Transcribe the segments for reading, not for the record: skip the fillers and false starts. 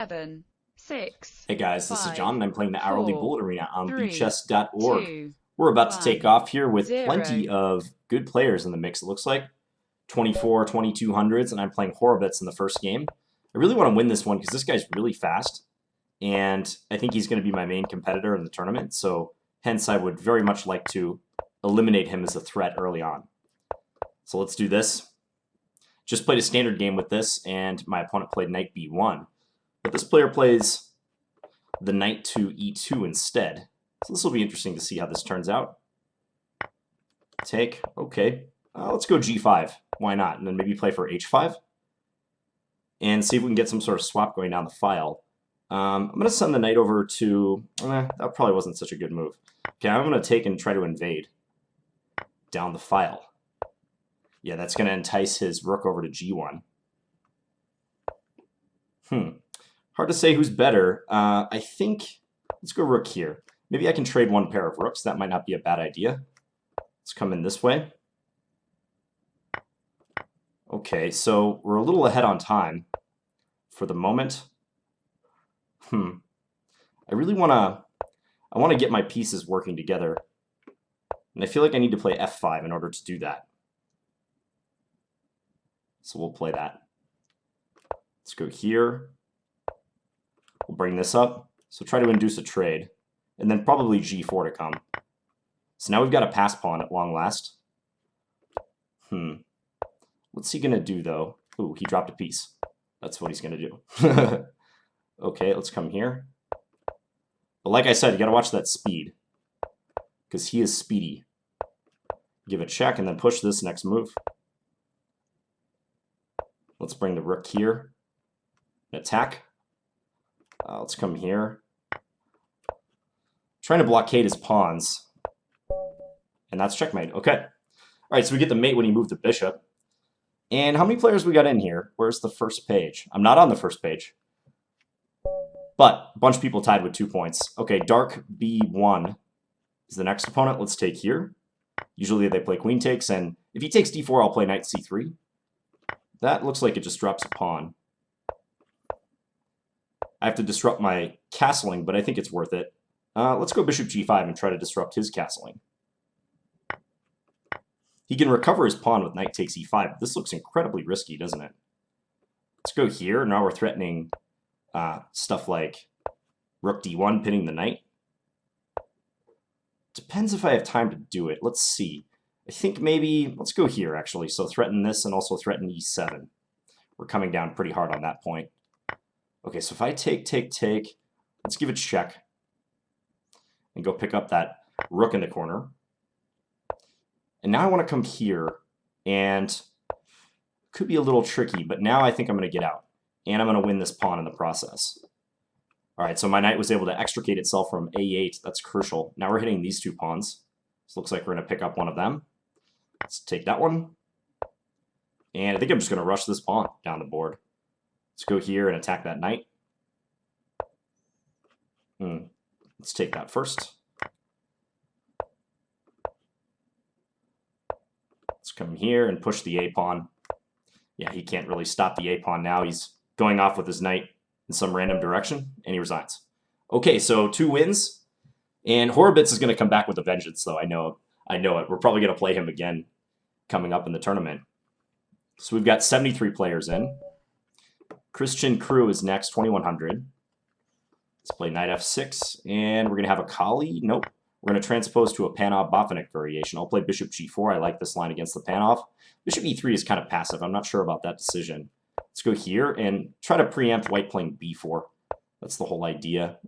7, 6, Hey guys, this is 5, John, and I'm playing the Hourly 4, Bullet Arena on 3, lichess.org. 2, We're about to take 1, off here with plenty 0. of good players in the mix, it looks like. 24, 2200s, and I'm playing Horowitz in the first game. I really want to win this one because this guy's really fast, and I think he's going to be my main competitor in the tournament, so hence I would very much like to eliminate him as a threat early on. So let's do this. Just played a standard game with this, and my opponent played knight b1. But this player plays the knight to e2 instead. So this will be interesting to see how this turns out. Take, okay. Let's go g5. Why not? And then maybe play for h5. And see if we can get some sort of swap going down the file. I'm going to send the knight over to... that probably wasn't such a good move. Okay, I'm going to take and try to invade down the file. Yeah, that's going to entice his rook over to g1. Hard to say who's better. I think, let's go rook here. Maybe I can trade one pair of rooks. That might not be a bad idea. Let's come in this way. Okay, so we're a little ahead on time for the moment. I really want to get my pieces working together. And I feel like I need to play f5 in order to do that. So we'll play that. Let's go here. We'll bring this up. So try to induce a trade. And then probably g4 to come. So now we've got a pass pawn at long last. What's he going to do, though? Ooh, he dropped a piece. That's what he's going to do. Okay, let's come here. But like I said, you got to watch that speed. Because he is speedy. Give a check and then push this next move. Let's bring the rook here. Attack. Let's come here. Trying to blockade his pawns. And that's checkmate. Okay. All right, so we get the mate when he moved the bishop. And how many players we got in here? Where's the first page? I'm not on the first page. But a bunch of people tied with 2 points. Okay, dark b1 is the next opponent. Let's take here. Usually they play queen takes, and if he takes d4, I'll play knight c3. That looks like it just drops a pawn. I have to disrupt my castling, but I think it's worth it. Let's go bishop g5 and try to disrupt his castling. He can recover his pawn with knight takes e5. This looks incredibly risky, doesn't it? Let's go here. Now we're threatening stuff like rook d1, pinning the knight. Depends if I have time to do it. Let's see. I think maybe, let's go here, actually. So threaten this and also threaten e7. We're coming down pretty hard on that point. Okay, so if I take, let's give it a check. And go pick up that rook in the corner. And now I want to come here, and could be a little tricky, but now I think I'm going to get out. And I'm going to win this pawn in the process. All right, so my knight was able to extricate itself from a8. That's crucial. Now we're hitting these 2 pawns. This looks like we're going to pick up one of them. Let's take that one. And I think I'm just going to rush this pawn down the board. Let's go here and attack that knight. Let's take that first. Let's come here and push the a-pawn. Yeah, he can't really stop the a-pawn now. He's going off with his knight in some random direction, and he resigns. Okay, so 2 wins. And Horowitz is going to come back with a vengeance, though. I know it. We're probably going to play him again coming up in the tournament. So we've got 73 players in. Christian Crew is next, 2100. Let's play knight f6, and we're going to have a Kali. Nope. We're going to transpose to a Panov-Botvinnik variation. I'll play bishop g4. I like this line against the Panov. Bishop e3 is kind of passive. I'm not sure about that decision. Let's go here and try to preempt white playing b4. That's the whole idea.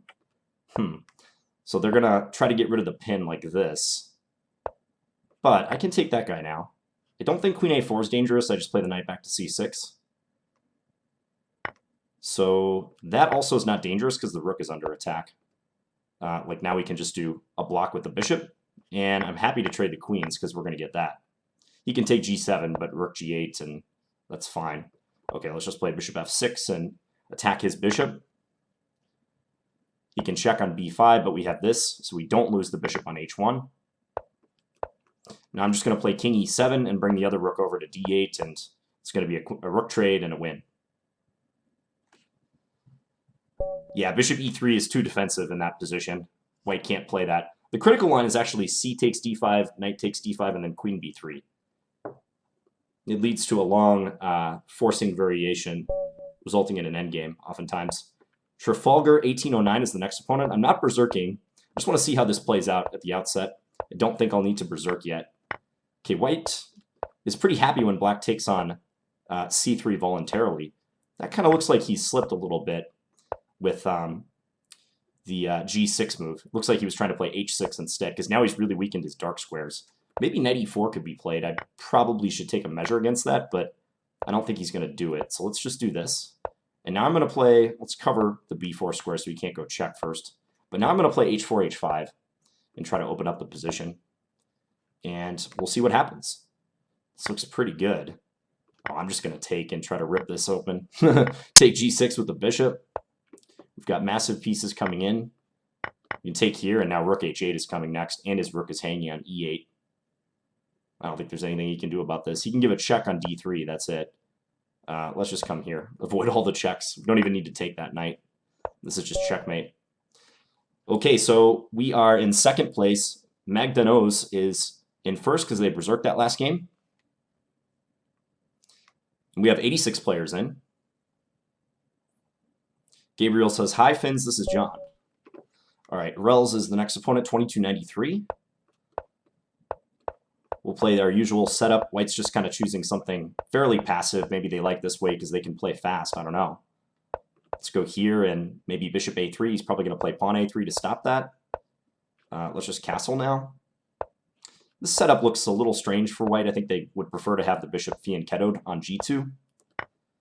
So they're going to try to get rid of the pin like this. But I can take that guy now. I don't think queen a4 is dangerous. I just play the knight back to c6. So that also is not dangerous because the rook is under attack. Like now we can just do a block with the bishop. And I'm happy to trade the queens because we're going to get that. He can take g7, but rook g8, and that's fine. Okay, let's just play bishop f6 and attack his bishop. He can check on b5, but we have this, so we don't lose the bishop on h1. Now I'm just going to play king e7 and bring the other rook over to d8, and it's going to be a rook trade and a win. Yeah, bishop e3 is too defensive in that position. White can't play that. The critical line is actually c takes d5, knight takes d5, and then queen b3. It leads to a long forcing variation, resulting in an endgame, oftentimes. Trafalgar 1809 is the next opponent. I'm not berserking. I just want to see how this plays out at the outset. I don't think I'll need to berserk yet. Okay, white is pretty happy when black takes on c3 voluntarily. That kind of looks like he slipped a little bit with the g6 move. Looks like he was trying to play h6 instead, because now he's really weakened his dark squares. Maybe knight e4 could be played. I probably should take a measure against that, but I don't think he's going to do it. So let's just do this. And now I'm going to play, let's cover the b4 square so he can't go check first. But now I'm going to play h4, h5 and try to open up the position. And we'll see what happens. This looks pretty good. Oh, I'm just going to take and try to rip this open. Take g6 with the bishop. We've got massive pieces coming in. You can take here, and now rook h8 is coming next, and his rook is hanging on e8. I don't think there's anything he can do about this. He can give a check on d3, that's it. Let's just come here. Avoid all the checks. We don't even need to take that knight. This is just checkmate. Okay, so we are in second place. Magdanos is in first because they berserked that last game. And we have 86 players in. Gabriel says, hi, Finns, this is John. All right, Rels is the next opponent, 2293. We'll play our usual setup. White's just kind of choosing something fairly passive. Maybe they like this way because they can play fast. I don't know. Let's go here and maybe bishop a3. He's probably going to play pawn a3 to stop that. Let's just castle now. This setup looks a little strange for white. I think they would prefer to have the bishop fianchettoed on g2.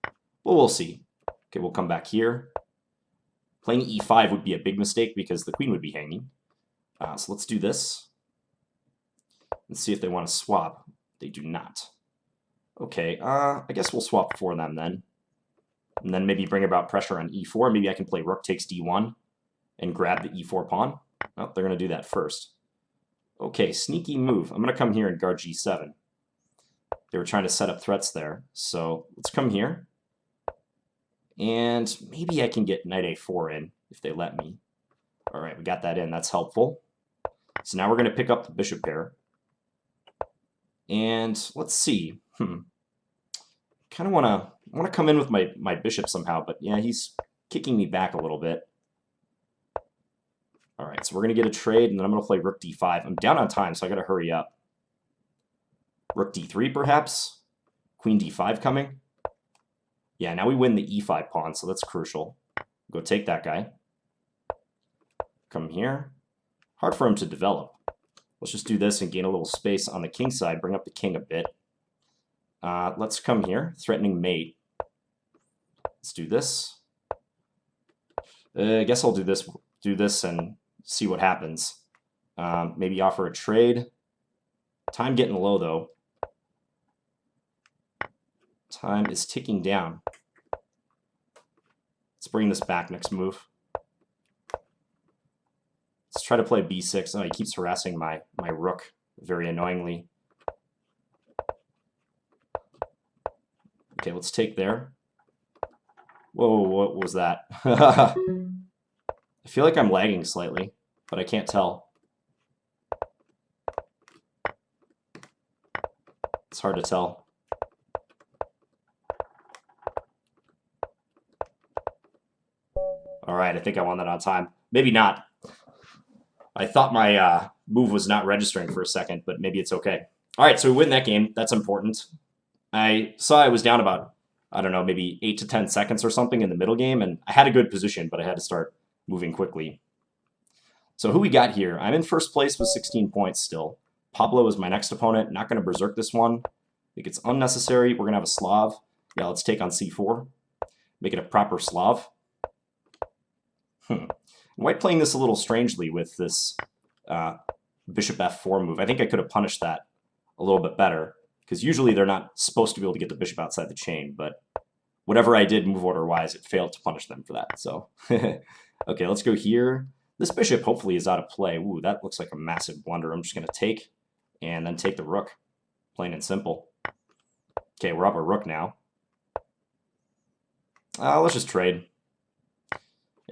But we'll see. Okay, we'll come back here. Playing e5 would be a big mistake because the queen would be hanging. So let's do this. And see if they want to swap. They do not. Okay, I guess we'll swap for them then. And then maybe bring about pressure on e4. Maybe I can play rook takes d1 and grab the e4 pawn. Oh, they're going to do that first. Okay, sneaky move. I'm going to come here and guard g7. They were trying to set up threats there. So let's come here. And maybe I can get knight a4 in if they let me. All right, we got that in. That's helpful. So now we're going to pick up the bishop pair. And let's see. Kind of want to come in with my bishop somehow, but yeah, he's kicking me back a little bit. All right, so we're going to get a trade, and then I'm going to play rook d5. I'm down on time, so I got to hurry up. Rook d3, perhaps? Queen d5 coming? Yeah, now we win the e5 pawn, so that's crucial. Go take that guy. Come here. Hard for him to develop. Let's just do this and gain a little space on the king side, bring up the king a bit. Let's come here, threatening mate. Let's do this. I guess I'll do this and see what happens. Maybe offer a trade. Time getting low, though. Time is ticking down. Let's bring this back next move. Let's try to play b6. Oh, he keeps harassing my rook very annoyingly. Okay, let's take there. Whoa, what was that? I feel like I'm lagging slightly, but I can't tell. It's hard to tell. All right, I think I won that on time. Maybe not. I thought my move was not registering for a second, but maybe it's okay. All right, so we win that game. That's important. I saw I was down about, I don't know, maybe 8 to 10 seconds or something in the middle game, and I had a good position, but I had to start moving quickly. So who we got here? I'm in first place with 16 points still. Pablo is my next opponent. Not going to berserk this one. I think it's unnecessary. We're going to have a Slav. Yeah, let's take on c4. Make it a proper Slav. White playing this a little strangely with this bishop f4 move. I think I could have punished that a little bit better, because usually they're not supposed to be able to get the bishop outside the chain, but whatever I did move order-wise, it failed to punish them for that. So, okay, let's go here. This bishop hopefully is out of play. Ooh, that looks like a massive blunder. I'm just going to take and then take the rook, plain and simple. Okay, we're up a rook now. Let's just trade.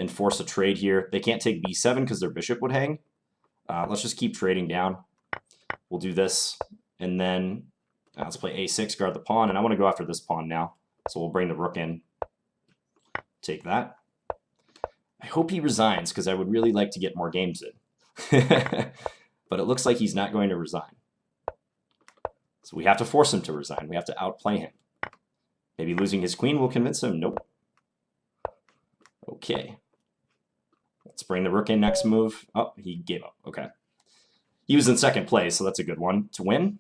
and force a trade here. They can't take b7 because their bishop would hang. Let's just keep trading down. We'll do this, and then let's play a6, guard the pawn, and I want to go after this pawn now. So we'll bring the rook in. Take that. I hope he resigns, because I would really like to get more games in. But it looks like he's not going to resign. So we have to force him to resign. We have to outplay him. Maybe losing his queen will convince him. Nope. Okay. Let's bring the rook in next move. Oh, he gave up. Okay. He was in second place, so that's a good one to win.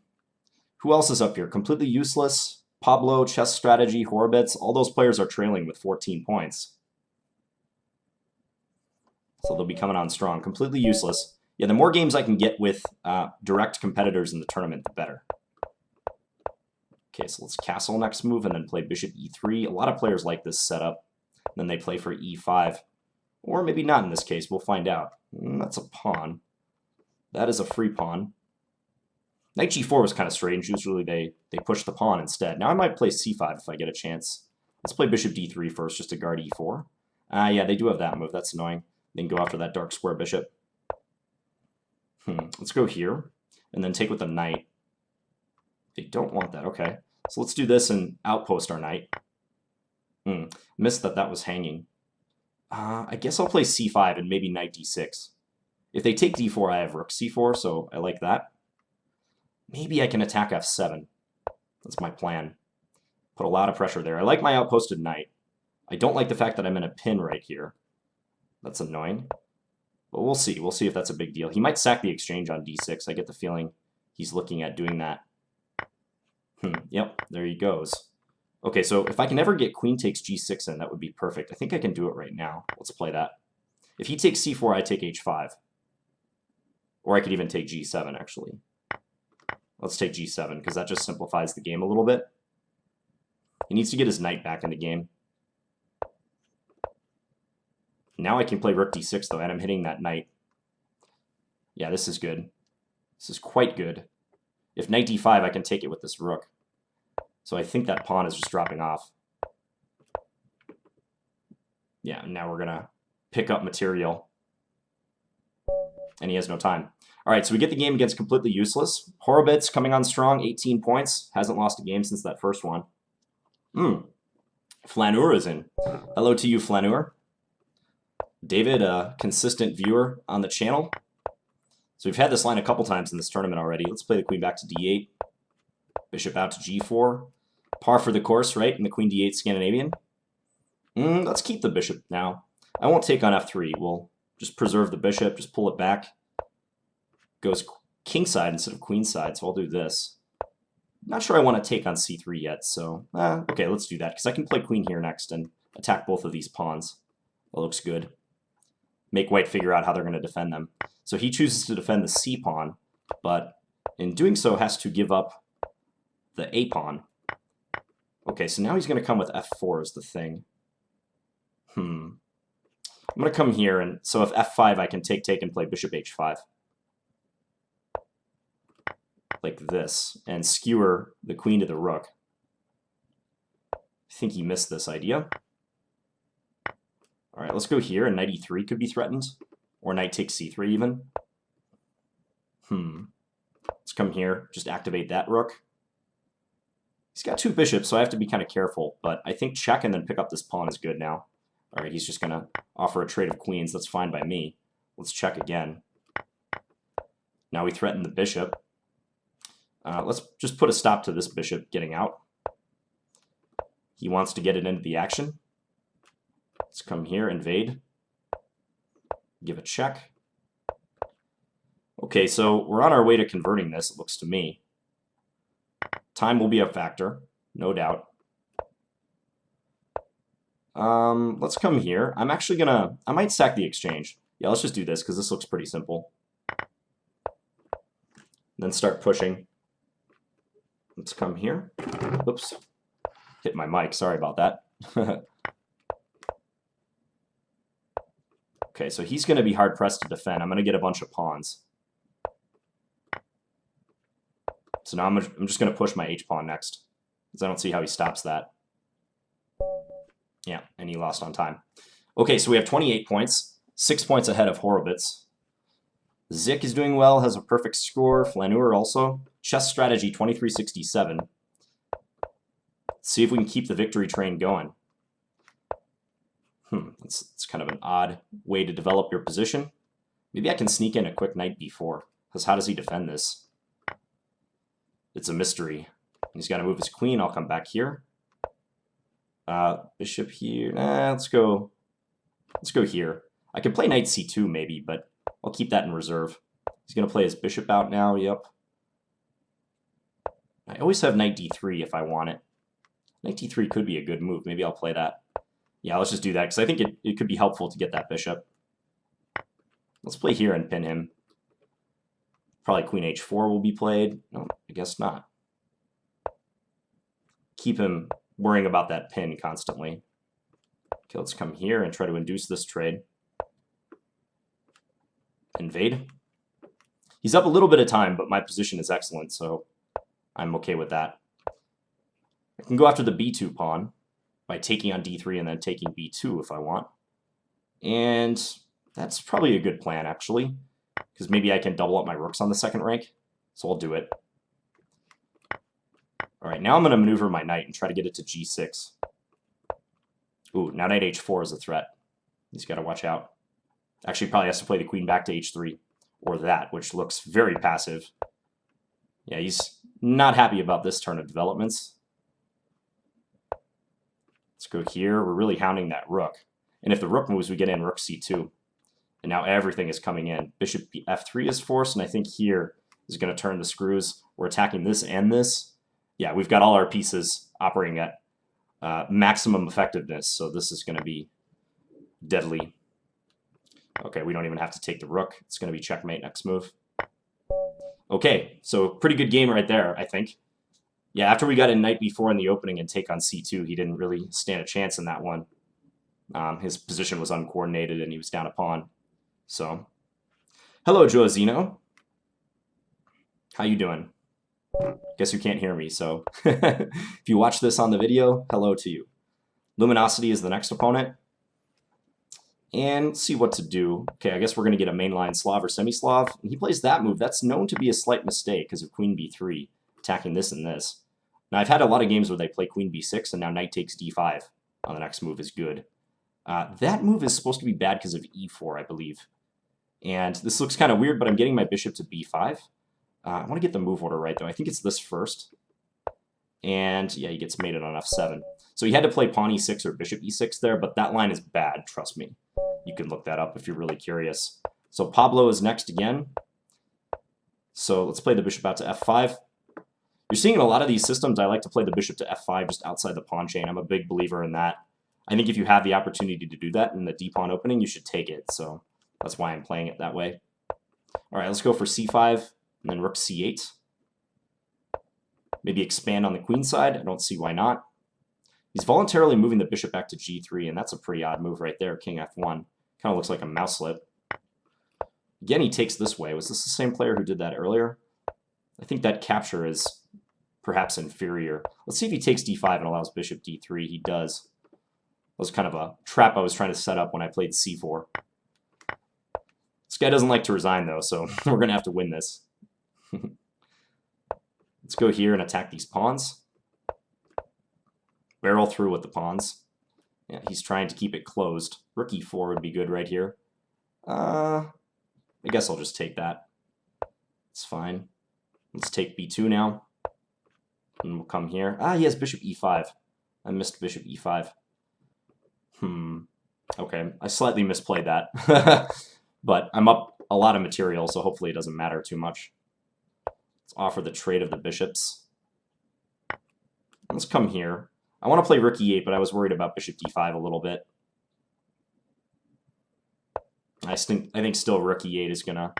Who else is up here? Completely useless. Pablo, Chess Strategy, Horowitz. All those players are trailing with 14 points. So they'll be coming on strong. Completely useless. Yeah, the more games I can get with direct competitors in the tournament, the better. Okay, so let's castle next move and then play bishop e3. A lot of players like this setup. Then they play for e5. Or maybe not in this case. We'll find out. That's a pawn. That is a free pawn. Knight g4 was kind of strange. Usually they push the pawn instead. Now I might play c5 if I get a chance. Let's play bishop d3 first just to guard e4. Yeah, they do have that move. That's annoying. Then go after that dark square bishop. Let's go here and then take with the knight. They don't want that. Okay. So let's do this and outpost our knight. Missed that was hanging. I guess I'll play c5 and maybe knight d6. If they take d4, I have rook c4, so I like that. Maybe I can attack f7. That's my plan. Put a lot of pressure there. I like my outposted knight. I don't like the fact that I'm in a pin right here. That's annoying. But we'll see. We'll see if that's a big deal. He might sack the exchange on d6. I get the feeling he's looking at doing that. Yep, there he goes. Okay, so if I can ever get queen takes g6 in, that would be perfect. I think I can do it right now. Let's play that. If he takes c4, I take h5. Or I could even take g7, actually. Let's take g7, because that just simplifies the game a little bit. He needs to get his knight back in the game. Now I can play rook d6, though, and I'm hitting that knight. Yeah, this is good. This is quite good. If knight d5, I can take it with this rook. So I think that pawn is just dropping off. Yeah, now we're going to pick up material. And he has no time. All right, so we get the game against completely useless. Horowitz coming on strong, 18 points. Hasn't lost a game since that first one. Flaneur is in. Hello to you, Flaneur. David, a consistent viewer on the channel. So we've had this line a couple times in this tournament already. Let's play the queen back to d8. Bishop out to g4. Par for the course, right? In the queen d8 Scandinavian. Let's keep the bishop now. I won't take on f3. We'll just preserve the bishop, just pull it back. Goes kingside instead of queenside, so I'll do this. Not sure I want to take on c3 yet, so okay, let's do that, because I can play queen here next and attack both of these pawns. That looks good. Make white figure out how they're going to defend them. So he chooses to defend the c pawn, but in doing so has to give up the a pawn. Okay, so now he's going to come with f4 as the thing. I'm going to come here, and so if f5, I can take and play bishop h5. Like this, and skewer the queen to the rook. I think he missed this idea. All right, let's go here, and knight e3 could be threatened, or knight takes c3 even. Let's come here, just activate that rook. He's got two bishops, so I have to be kind of careful, but I think check and then pick up this pawn is good now. All right, he's just going to offer a trade of queens. That's fine by me. Let's check again. Now we threaten the bishop. Let's just put a stop to this bishop getting out. He wants to get it into the action. Let's come here, invade. Give a check. Okay, so we're on our way to converting this, it looks to me. Time will be a factor, no doubt. Let's come here. I'm actually gonna, I might sack the exchange. Yeah, let's just do this, because this looks pretty simple. Then start pushing. Let's come here. Oops. Hit my mic. Sorry about that. Okay, so he's going to be hard-pressed to defend. I'm going to get a bunch of pawns. So now I'm just going to push my h-pawn next, because I don't see how he stops that. Yeah, and he lost on time. Okay, so we have 28 points, 6 points ahead of Horowitz. Zik is doing well, has a perfect score. Flaneur also. Chess strategy 2367. Let's see if we can keep the victory train going. That's kind of an odd way to develop your position. Maybe I can sneak in a quick knight b4, because how does he defend this? It's a mystery. He's got to move his queen. I'll come back here. Bishop here. Let's go here. I could play knight c2 maybe, but I'll keep that in reserve. He's going to play his bishop out now. Yep. I always have knight d3 if I want it. Knight d3 could be a good move. Maybe I'll play that. Yeah, let's just do that, because I think it could be helpful to get that bishop. Let's play here and pin him. Probably queen h4 will be played. No, I guess not. Keep him worrying about that pin constantly. Okay, let's come here and try to induce this trade. Invade. He's up a little bit of time, but my position is excellent, so I'm okay with that. I can go after the b2 pawn by taking on d3 and then taking b2 if I want. And that's probably a good plan, actually, because maybe I can double up my rooks on the second rank, so I'll do it. All right, now I'm going to maneuver my knight and try to get it to g6. Ooh, now knight h4 is a threat. He's got to watch out. Actually, probably has to play the queen back to h3, or that, which looks very passive. Yeah, he's not happy about this turn of developments. Let's go here. We're really hounding that rook. And if the rook moves, we get in rook c2. And now everything is coming in. Bishop f3 is forced, and I think here is going to turn the screws. We're attacking this and this. Yeah, we've got all our pieces operating at maximum effectiveness, so this is going to be deadly. Okay, we don't even have to take the rook. It's going to be checkmate next move. Okay, so pretty good game right there, I think. Yeah, after we got in knight b4 in the opening and take on c2, he didn't really stand a chance in that one. His position was uncoordinated and he was down a pawn. So, hello, Joazino. How you doing? Guess you can't hear me, so if you watch this on the video, hello to you. Luminosity is the next opponent. And let's see what to do. Okay, I guess we're going to get a mainline Slav or semi-Slav. And he plays that move. That's known to be a slight mistake because of queen b3, attacking this and this. Now, I've had a lot of games where they play queen b6, and now knight takes d5 on the next move is good. That move is supposed to be bad because of e4, I believe. And this looks kind of weird, but I'm getting my bishop to b5. I want to get the move order right, though. I think it's this first. And, yeah, he gets mated on f7. So he had to play pawn e6 or bishop e6 there, but that line is bad, trust me. You can look that up if you're really curious. So Pablo is next again. So let's play the bishop out to f5. You're seeing in a lot of these systems, I like to play the bishop to f5 just outside the pawn chain. I'm a big believer in that. I think if you have the opportunity to do that in the d-pawn opening, you should take it. So that's why I'm playing it that way. All right, let's go for c5 and then rook c8. Maybe expand on the queen side. I don't see why not. He's voluntarily moving the bishop back to g3, and that's a pretty odd move right there, king f1. Kind of looks like a mouse slip. Again, he takes this way. Was this the same player who did that earlier? I think that capture is perhaps inferior. Let's see if he takes d5 and allows bishop d3. He does. That was kind of a trap I was trying to set up when I played c4. This guy doesn't like to resign, though, so we're going to have to win this. Let's go here and attack these pawns. Barrel through with the pawns. Yeah, he's trying to keep it closed. Rook e4 would be good right here. I guess I'll just take that. It's fine. Let's take b2 now. And we'll come here. He has bishop e5. I missed bishop e5. Okay, I slightly misplayed that. But I'm up a lot of material, so hopefully it doesn't matter too much. Let's offer the trade of the bishops. Let's come here. I want to play rook e8, but I was worried about bishop d5 a little bit. I think still rook e8 is going to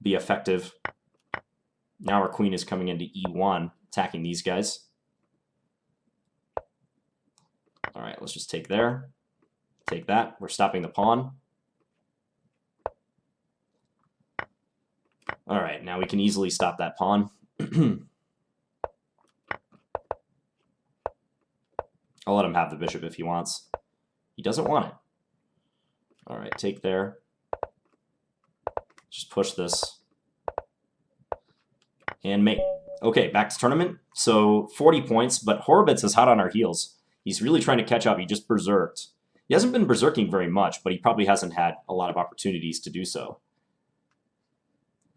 be effective. Now our queen is coming into e1, attacking these guys. All right, let's just take there. Take that. We're stopping the pawn. All right, now we can easily stop that pawn. I'll let him have the bishop if he wants. He doesn't want it. All right, take there. Just push this. And mate. Okay, back to tournament. So 40 points, but Horowitz is hot on our heels. He's really trying to catch up. He just berserked. He hasn't been berserking very much, but he probably hasn't had a lot of opportunities to do so.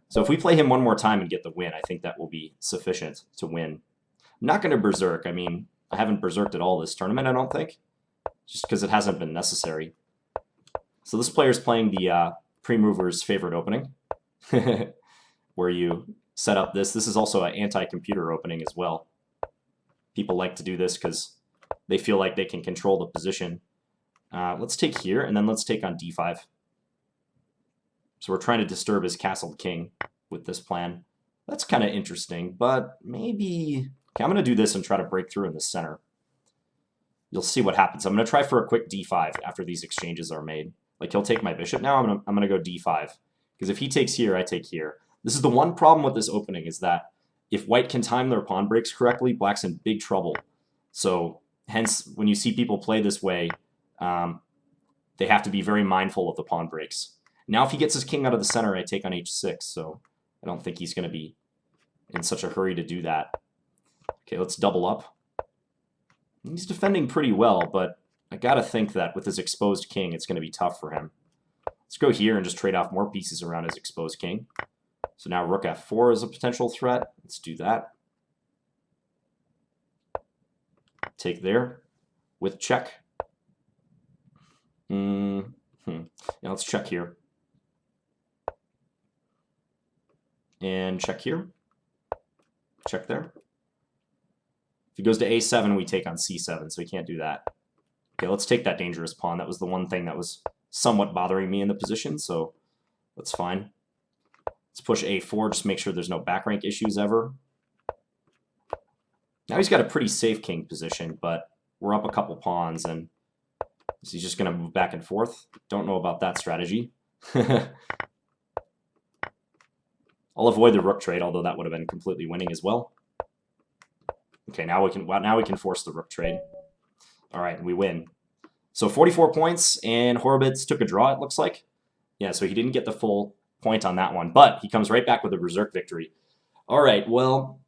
So if we play him one more time and get the win, I think that will be sufficient to win. I'm not going to berserk. I mean, I haven't berserked at all this tournament, I don't think, just because it hasn't been necessary. So this player is playing the pre-mover's favorite opening, where you set up this. This is also an anti-computer opening as well. People like to do this because they feel like they can control the position. Let's take here, and then let's take on d5. So we're trying to disturb his castled king with this plan. That's kind of interesting, but maybe... Okay, I'm going to do this and try to break through in the center. You'll see what happens. I'm going to try for a quick d5 after these exchanges are made. Like, he'll take my bishop now. I'm going to go d5. Because if he takes here, I take here. This is the one problem with this opening, is that if white can time their pawn breaks correctly, black's in big trouble. So, hence, when you see people play this way, they have to be very mindful of the pawn breaks. Now, if he gets his king out of the center, I take on h6, so I don't think he's going to be in such a hurry to do that. Okay, let's double up. He's defending pretty well, but I gotta think that with his exposed king, it's going to be tough for him. Let's go here and just trade off more pieces around his exposed king. So now rook f4 is a potential threat. Let's do that. Take there with check. Yeah, let's check here. And check here. Check there. If he goes to a7, we take on c7, so he can't do that. Okay, let's take that dangerous pawn. That was the one thing that was somewhat bothering me in the position, so that's fine. Let's push a4, just make sure there's no back rank issues ever. Now he's got a pretty safe king position, but we're up a couple pawns, and he's just going to move back and forth. Don't know about that strategy. I'll avoid the rook trade, although that would have been completely winning as well. Okay, now we can force the rook trade. All right, we win. So 44 points, and Horowitz took a draw, it looks like. Yeah, so he didn't get the full point on that one, but he comes right back with a berserk victory. All right, well,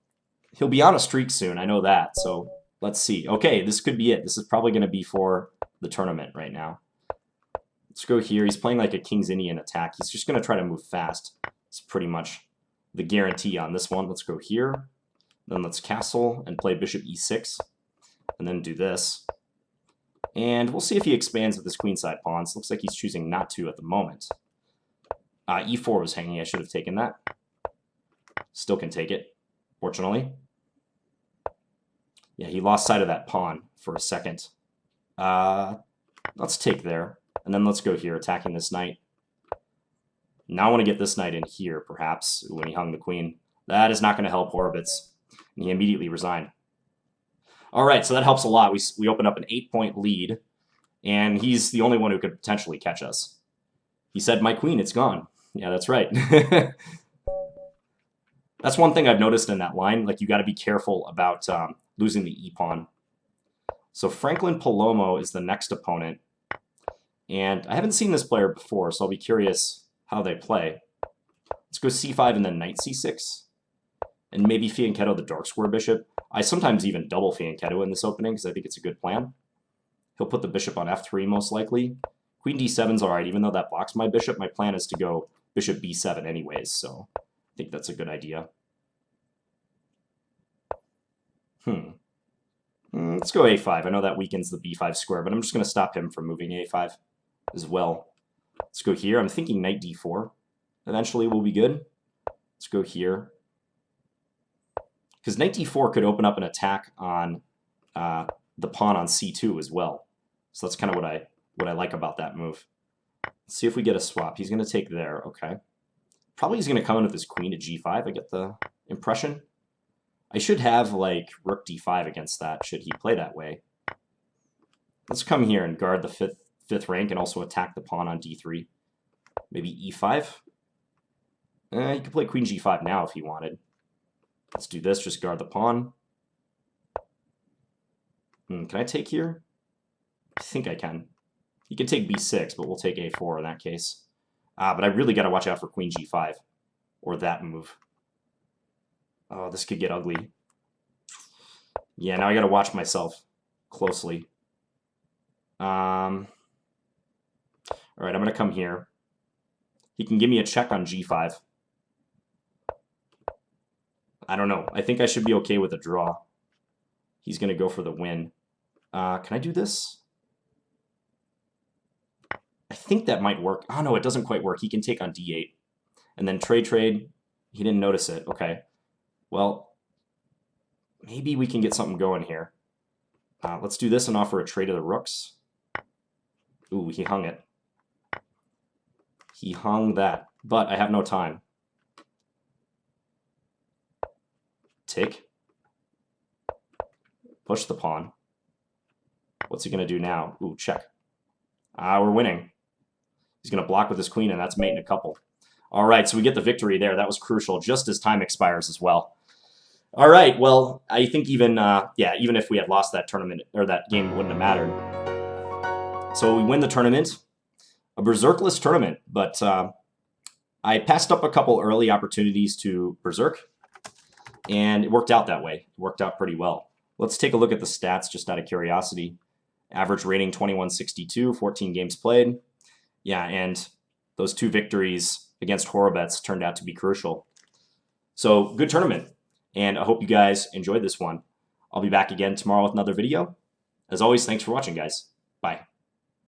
he'll be on a streak soon, I know that, so let's see. Okay, this could be it. This is probably going to be for the tournament right now. Let's go here. He's playing like a King's Indian attack. He's just going to try to move fast. It's pretty much the guarantee on this one. Let's go here. Then let's castle and play bishop e6, and then do this. And we'll see if he expands with his queenside pawns. Looks like he's choosing not to at the moment. E4 was hanging. I should have taken that. Still can take it, fortunately. Yeah, he lost sight of that pawn for a second. Let's take there, and then let's go here, attacking this knight. Now I want to get this knight in here, perhaps, when he hung the queen. That is not going to help Horowitz. And he immediately resigned. All right, so that helps a lot. We open up an 8-point lead, and he's the only one who could potentially catch us. He said, "My queen, it's gone." Yeah, that's right. That's one thing I've noticed in that line. Like, you got to be careful about losing the e-pawn. So Franklin Palomo is the next opponent, and I haven't seen this player before, so I'll be curious how they play. Let's go c5 and then knight c6. And maybe fianchetto the dark square bishop. I sometimes even double fianchetto in this opening because I think it's a good plan. He'll put the bishop on f3 most likely. Queen d7's alright, even though that blocks my bishop. My plan is to go bishop b7 anyways, so I think that's a good idea. Let's go a5. I know that weakens the b5 square, but I'm just going to stop him from moving a5 as well. Let's go here. I'm thinking knight d4 eventually will be good. Let's go here. Because knight d4 could open up an attack on the pawn on c2 as well. So that's kind of what I like about that move. Let's see if we get a swap. He's going to take there. Okay. Probably he's going to come in with his queen to g5. I get the impression. I should have, like, rook d5 against that, should he play that way. Let's come here and guard the fifth rank and also attack the pawn on d3. Maybe e5. He could play queen g5 now if he wanted. Let's do this, just guard the pawn. Can I take here? I think I can. He could take b6, but we'll take a4 in that case. But I really got to watch out for queen g5, or that move. Oh, this could get ugly. Yeah, now I got to watch myself closely. All right, I'm going to come here. He can give me a check on g5. I don't know. I think I should be okay with a draw. He's going to go for the win. Can I do this? I think that might work. Oh, no, it doesn't quite work. He can take on d8. And then trade. He didn't notice it. Okay. Well, maybe we can get something going here. Let's do this and offer a trade of the rooks. Ooh, he hung it. He hung that. But I have no time. Take. Push the pawn. What's he going to do now? Ooh, check. We're winning. He's going to block with his queen, and that's mate in a couple. All right, so we get the victory there. That was crucial, just as time expires as well. All right, well, I think even if we had lost that tournament, or that game, it wouldn't have mattered. So we win the tournament. A berserkless tournament, but I passed up a couple early opportunities to berserk, and it worked out that way. It worked out pretty well. Let's take a look at the stats just out of curiosity. Average rating 2162, 14 games played. Yeah, and those 2 victories against Horobets turned out to be crucial. So, good tournament, and I hope you guys enjoyed this one. I'll be back again tomorrow with another video. As always, thanks for watching, guys. Bye.